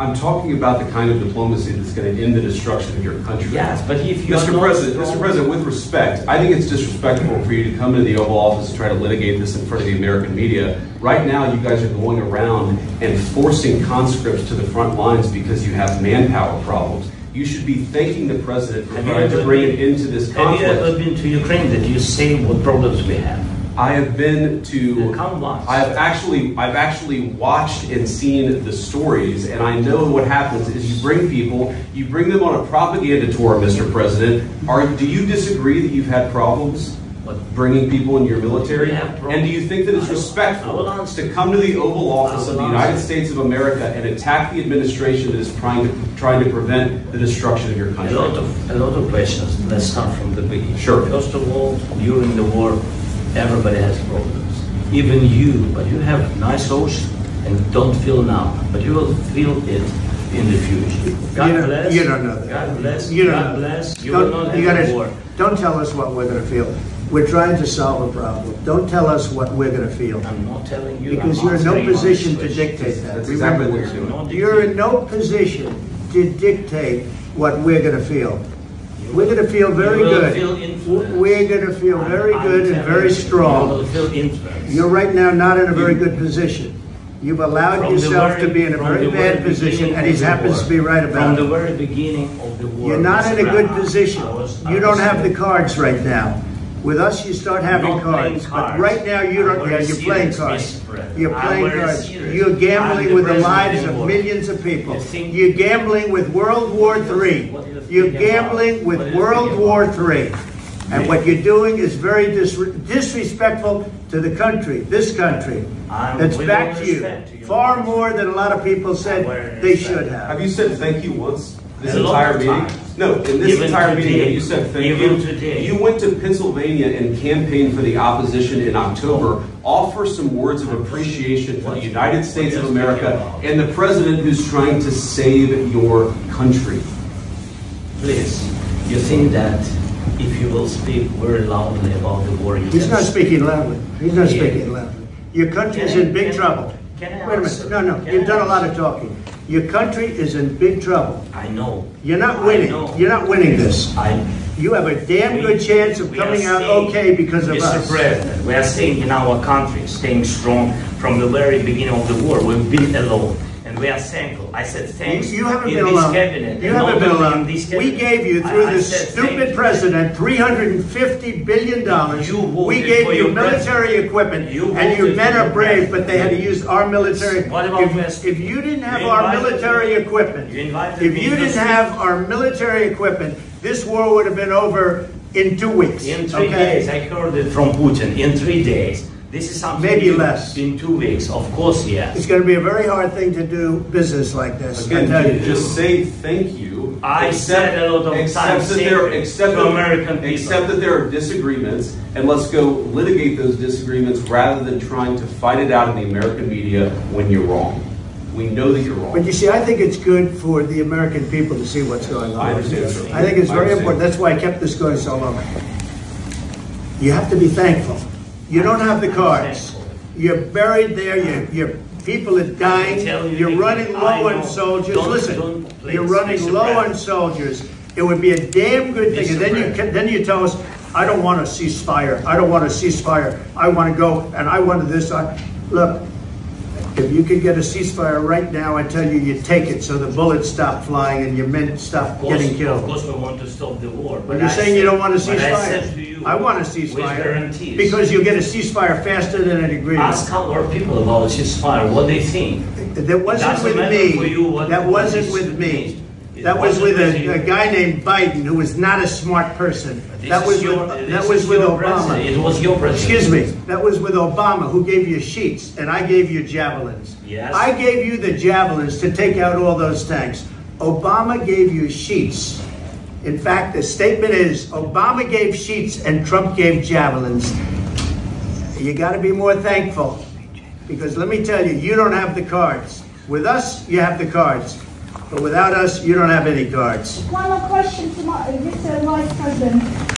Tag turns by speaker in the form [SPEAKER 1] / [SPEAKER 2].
[SPEAKER 1] I'm talking about the kind of diplomacy that's going to end the destruction of your country.
[SPEAKER 2] Yes, but if you
[SPEAKER 1] Mr. President, with respect, I think it's disrespectful for you to come into the Oval Office and try to litigate this in front of the American media. Right now, you guys are going around and forcing conscripts to the front lines because you have manpower problems. You should be thanking the President for trying to bring it into this conflict.
[SPEAKER 2] Have you ever been to Ukraine? Did you see what problems we have?
[SPEAKER 1] I have been to. I've actually watched and seen the stories, and I know what happens is you bring them on a propaganda tour, Mr. President. Do you disagree that you've had problems bringing people in your military? And do you think that it's respectful to come to the Oval Office of the United States of America and attack the administration that is trying to prevent the destruction of your country?
[SPEAKER 2] A lot of questions. Let's start from the beginning.
[SPEAKER 1] Sure.
[SPEAKER 2] First of all, during the war, everybody has problems. Even you, but you have nice ocean and don't feel now, but you will feel it in the future. God bless.
[SPEAKER 3] You don't know that.
[SPEAKER 2] God bless.
[SPEAKER 3] You don't
[SPEAKER 2] God
[SPEAKER 3] know.
[SPEAKER 2] bless. You will not have a war.
[SPEAKER 3] Don't tell us what we're going to feel. We're trying to solve a problem. Don't tell us what we're going to feel.
[SPEAKER 2] I'm not telling you.
[SPEAKER 3] Because you're in no position to dictate that.
[SPEAKER 1] That's exactly what you're doing.
[SPEAKER 3] You're in no position to dictate what we're going to feel. We're going to feel very good. We're going to feel very good and very strong. You're right now not in a very good position. You've allowed yourself to be in a very bad position, and he happens to be right about it.
[SPEAKER 2] From the very beginning of the war.
[SPEAKER 3] You're not in a good position. You don't have the cards right now. With us, you start having cards. But right now, you don't. Yeah, you're playing cards. You're playing cards. You're gambling with the lives of millions of people. You're gambling with World War III. You're gambling with World War III. And what you're doing is very disrespectful to the country, this country. That's back to you. Far more than a lot of people said they should have.
[SPEAKER 1] Have you said thank you once? This entire meeting? No, in this entire meeting, you said thank you. You went to Pennsylvania and campaigned for the opposition in October. Offer some words of appreciation for the United States of America and the president who's trying to save your country.
[SPEAKER 2] Please, you think that if you will speak very loudly about the war,
[SPEAKER 3] he's not speaking loudly. He's not speaking loudly. Your country is in big trouble. Wait a minute. No, you've done a lot of talking. Your country is in big trouble.
[SPEAKER 2] I know.
[SPEAKER 3] You're not winning. You're not winning this. You have a damn good chance of coming out okay because of us.
[SPEAKER 2] Mr. President, we are staying in our country, staying strong from the very beginning of the war. We've been alone. And we are thankful. I said thanks.
[SPEAKER 3] You haven't been alone. You haven't been alone. We gave you, through this stupid president, $350 billion. We gave you military equipment, and your men are brave, but they had to use our military. If you didn't have our military equipment, this war would have been over in 2 weeks.
[SPEAKER 2] In 3 days. I heard it from Putin. In 3 days. This is something
[SPEAKER 3] maybe less.
[SPEAKER 2] In 2 weeks, of course, yes.
[SPEAKER 3] It's going to be a very hard thing to do business like this.
[SPEAKER 1] Again, just say thank you.
[SPEAKER 2] I said a lot of times to American people.
[SPEAKER 1] Accept that there are disagreements, and let's go litigate those disagreements rather than trying to fight it out in the American media when you're wrong. We know that you're wrong.
[SPEAKER 3] But you see, I think it's good for the American people to see what's going on.
[SPEAKER 1] I understand.
[SPEAKER 3] I think it's very important. That's why I kept this going so long. You have to be thankful. You don't have the cards. You're buried there. Your people are dying. You're running low on soldiers. Listen, you're running low on soldiers. It would be a damn good thing. And then you tell us, I don't want a ceasefire. I don't want a ceasefire. I want to go and I want this. Look, if you could get a ceasefire right now, I tell you, you take it so the bullets stop flying and your men stop getting killed.
[SPEAKER 2] Of course we want to stop the war.
[SPEAKER 3] But you're saying you don't want a ceasefire. I want a ceasefire. Because you'll get a ceasefire faster than an agreement.
[SPEAKER 2] Ask our people about ceasefire, what they think.
[SPEAKER 3] That wasn't with me. That wasn't with me. That was with a guy named Biden, who was not a smart person. That was with Obama.
[SPEAKER 2] It was your president.
[SPEAKER 3] Excuse me. That was with Obama, who gave you sheets, and I gave you javelins.
[SPEAKER 2] Yes.
[SPEAKER 3] I gave you the javelins to take out all those tanks. Obama gave you sheets. In fact, the statement is, Obama gave sheets and Trump gave javelins. You got to be more thankful, because let me tell you, you don't have the cards. With us, you have the cards. But without us, you don't have any cards.
[SPEAKER 4] One more question to Mr. Vice President.